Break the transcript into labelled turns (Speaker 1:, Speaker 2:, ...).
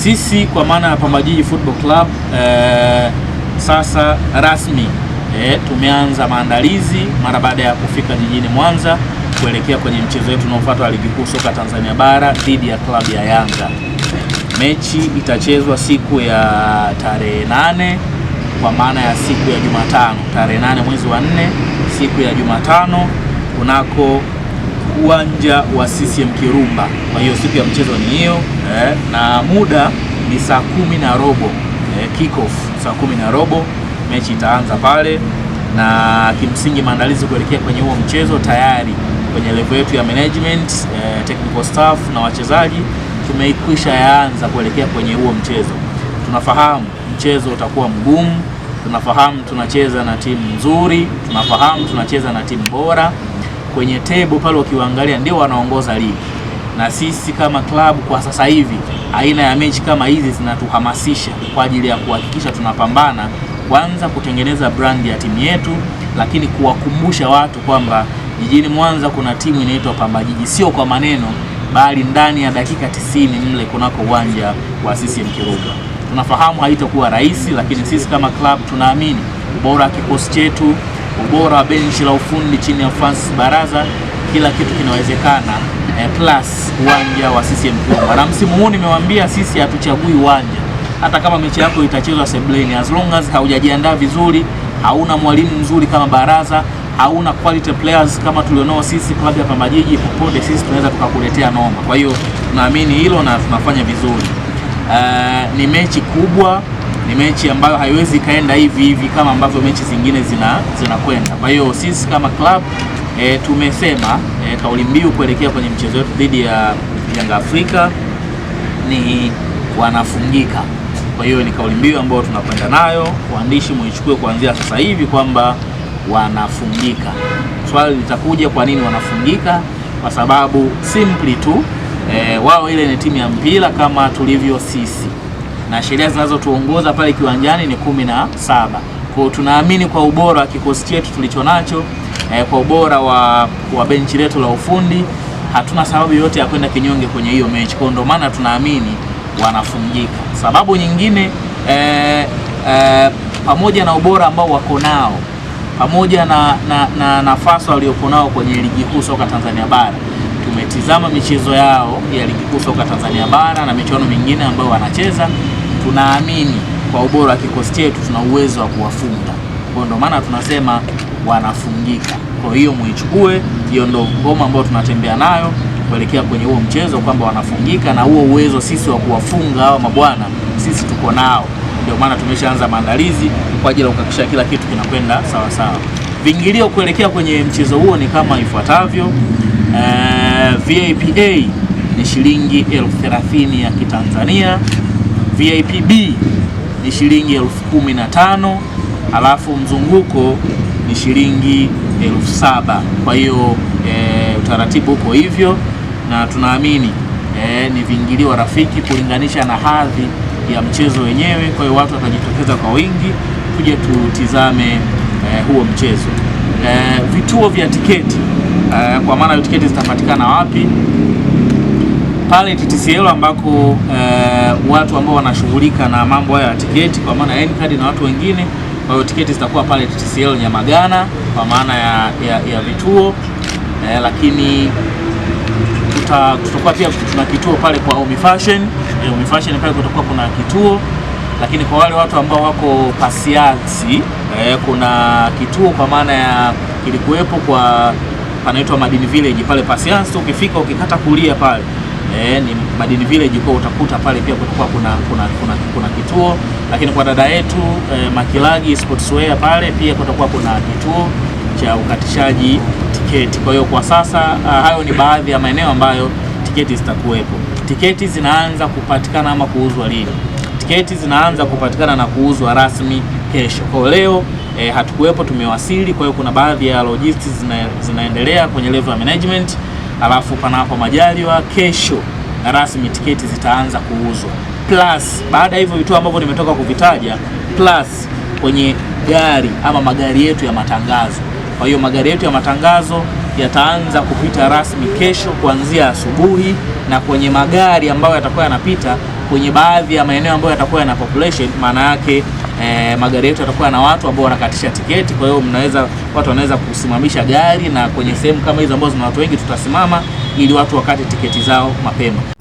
Speaker 1: Sisi kwa maana ya Pamba Jiji Football Club sasa rasmi tumeanza maandalizi mara baada ya kufika jijini Mwanza kuelekea kwenye mchezo wetu unaofuata wa Ligi Kuu Soka Tanzania Bara dhidi ya klabu ya Yanga. Mechi itachezwa siku ya tarehe 8 kwa maana ya siku ya Jumatano, tarehe 8 mwezi wa 4, siku ya Jumatano kunako uwanja wa CCM Kirumba. Kwa hiyo siku ya mchezo ni hiyo na muda ni saa 10:15 kick off saa 10:15 mechi itaanza pale, na kimsingi maandalizi kuelekea kwenye huo mchezo tayari kwenye level yetu ya management, technical staff na wachezaji tumeikwisha yaanza kuelekea kwenye huo mchezo. Tunafahamu mchezo utakuwa mgumu, tunafahamu tunacheza na timu nzuri, tunafahamu tunacheza na timu bora. Kwenye table pale ukiwaangalia ndio wanaongoza ligi, na sisi kama club kwa sasa hivi aina ya mechi kama hizi zinatuhamasisha kwa ajili ya kuhakikisha tunapambana kwanza kutengeneza brand ya timu yetu, lakini kuwakumbusha watu kwamba jijini Mwanza kuna timu inaitwa Pamba Jiji, sio kwa maneno bali ndani ya dakika 90 mle kunako uwanja wa CCM Kirumba. Tunafahamu haitakuwa rahisi, lakini sisi kama club tunaamini ubora wa kikosi chetu, ubora wa benchi la ufundi chini ya Francis Baraza, kila kitu kinawezekana, plus uwanja wa CCM Kirumba. Na msimu huu nimewaambia sisi hatuchagui uwanja. Hata kama mechi yako itachezwa sebleni, as long as haujajiandaa vizuri, hauna mwalimu mzuri kama Baraza, hauna quality players kama tulionao sisi klabu ya Pamba Jiji, popote sisi tunaweza tukakuletea noma. Kwa hiyo tunaamini hilo na tunafanya vizuri. Ni mechi kubwa, ni mechi ambayo haiwezi kaenda hivi hivi kama ambavyo mechi zingine zinakwenda. Kwa hiyo sisi kama club tumesema kauli mbiu kuelekea kwenye mchezo wetu dhidi ya Yanga Afrika ni wanafungika. Kwa hiyo ni kauli mbiu ambayo tunakwenda nayo, waandishi muichukue kuanzia sasa hivi kwamba wanafungika. Swali litakuja kwa nini wanafungika? Kwa sababu simply tu wao ile ni timu ya mpira kama tulivyo sisi, na sheria zinazotuongoza pale kiwanjani ni 17. Kwa hiyo tunaamini kwa ubora wa kikosi chetu tulicho nacho, kwa ubora wa benchi letu la ufundi, hatuna sababu yote ya kwenda kinyonge kwenye hiyo mechi. Kwa ndio maana tunaamini wanafungika. Sababu nyingine pamoja na ubora ambao wako nao, pamoja na nafasi waliopo nao kwenye Ligi Kuu Soka Tanzania Bara, tumetizama michezo yao ya Ligi Kuu Soka Tanzania Bara na michuano mingine ambayo wanacheza, tunaamini kwa ubora wa kikosi chetu tuna uwezo wa kuwafunga. Kwa ndio maana tunasema wanafungika. Kwa hiyo muichukue, hiyo ndio ngoma ambayo tunatembea nayo kuelekea kwenye huo mchezo kwamba wanafungika, na huo uwezo sisi wa kuwafunga hao mabwana sisi tuko nao. Ndio maana tumeshaanza maandalizi kwa ajili ya kuhakikisha kila kitu kinakwenda sawa sawa. Viingilio kuelekea kwenye mchezo huo ni kama ifuatavyo. VIP A ni shilingi 30,000 ya Kitanzania, VIP B ni shilingi 15,000, alafu mzunguko ni shilingi 7,000. Kwa hiyo utaratibu uko hivyo, na tunaamini ni viingilio rafiki kulinganisha na hadhi ya mchezo wenyewe. Kwa hiyo watu watajitokeza kwa wingi tuje tutizame huo mchezo. Vituo vya tiketi, kwa maana tiketi zitapatikana wapi? Pale TTCL ambako watu ambao wanashughulika na mambo haya ya tiketi kwa maana N-card na watu wengine. Kwa hiyo tiketi zitakuwa pale TTCL Nyamagana kwa maana ya vituo, lakini tutakuwa pia tuna kituo pale kwa Omi Fashion. Omi Fashion pale kutakuwa kuna kituo, lakini kwa wale watu ambao wako Pasiansi kuna kituo kwa maana ya kilikuwepo kwa panaitwa Madini Village pale Pasiansi. Ukifika ukikata kulia pale ni Madini Village, kwa utakuta pale pia kutakuwa kuna kituo, lakini kwa dada yetu Makilagi Sportswear pale pia kutakuwa kuna kituo cha ukatishaji tiketi. Kwa hiyo kwa sasa hayo ni baadhi ya maeneo ambayo tiketi zitakuwepo. Tiketi zinaanza kupatikana ama kuuzwa lini? Tiketi zinaanza kupatikana na kuuzwa rasmi kesho. Kwa leo hatukuwepo, tumewasili. Kwa hiyo kuna baadhi ya logistics zinaendelea kwenye level ya management, alafu panapo majaliwa kesho rasmi tiketi zitaanza kuuzwa. Plus baada ya hivyo vitu ambavyo nimetoka kuvitaja, plus kwenye gari ama magari yetu ya matangazo. Kwa hiyo magari yetu ya matangazo yataanza kupita rasmi kesho kuanzia asubuhi, na kwenye magari ambayo yatakuwa yanapita kwenye baadhi ya maeneo ambayo yatakuwa yana population, maana yake magari yetu yatakuwa na watu ambao wanakatisha tiketi. Kwa hiyo watu wanaweza kusimamisha gari, na kwenye sehemu kama hizo ambazo zina watu wengi tutasimama ili watu wakate tiketi zao mapema.